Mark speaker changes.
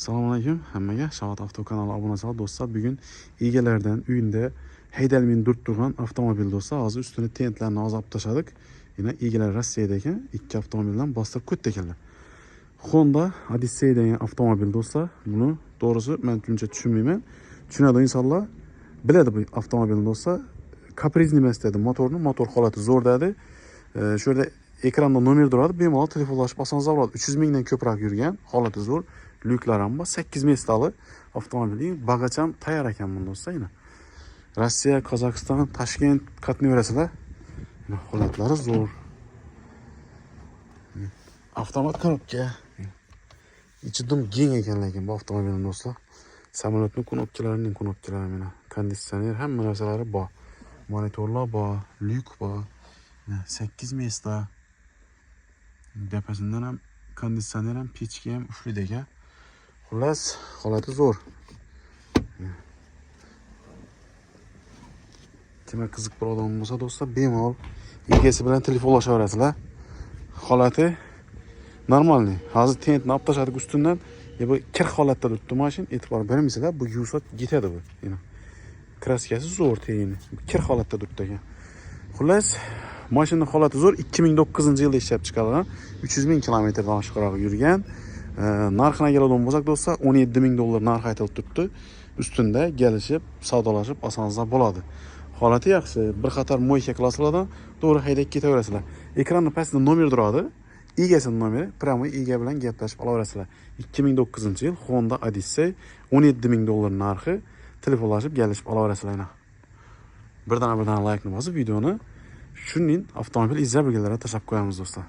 Speaker 1: Assalomu alaykum hammaga. Shavat Avto kanali obunachilar do'stlar. Bugun egalardan uyinda haydalmay durib turgan avtomobil do'stlar. Hozir ustini tentlarni olib tashladik. Yana egalar Rossiyada ekan, ikki avtomobildan bostirib ketdi ekanlar. Honda Odyssey degan avtomobil do'stlar. Buni to'g'risi men uncha tushunmayman. Tushunadi insonlar. Biladi bu avtomobilni do'stlar. Kaprizni emas dedi motorni. Motor holati zo'r dedi. Şöyle ekranda nomer duradi, bemalol telefonlashib osonroq bo'ladi. 300 mingdan ko'proq yurgan, holati zo'r. Lyuklar ham bor, 8 mestali avtomobil. Bagaj ham tayyor ekan bunda do'stlar. Rossiya, Qozog'iston, Toshkent qatnayverasizlar. Holatlari zo'r. Avtomat korobka. İçi dum keng ekan lekin bu avtomobilning do'stlar. Samolyotning knopkalarining knopkalari mana. Konditsioner hamma narsalari bor. Monitorlar bor, lyuk bor. 8 mesta. Depasinden ham konditsioner ham pechka ham ufli ekan. Xullas, holati zo'r. Kim qiziq bir odam bo'lsa do'stlar, bemalol egasi bilan telefonlashaverasizlar. Holati normalniy. Hozir tentni olib tashladik ustidan. Bu kir holatda turibdi mashin. E'tibor bermaysizlar, bu yuvsat ketadi bu. Kraskasi zo'r teyini. Kir holatda turibdi ekan. Xullas, mashina holati zo'r. 2009-yilda ishlab chiqarilgan. 300 ming kilometrdan oshiqroq yurgan. Narxini keladigan bo'lsak do'stlar, $17 ming narx aytilib turibdi. Ustunda kelishib, savdolashib osonroq bo'ladi. Holati yaxshi. Bir qator mo'yka klasslardan to'g'ri haydab ketaverasizlar. Ekranning pastida nomer turadi. Egasining nomeri, pramo ega bilan gaplashib olaverasizlar. 2009-yil Honda Odyssey, $17 ming narxi. Telefonlashib kelishib olaverasizlar. Birdan like-ni bosib videoni shuning avtomobil izlab bilganlarga tashlab qo'yamiz do'stlar.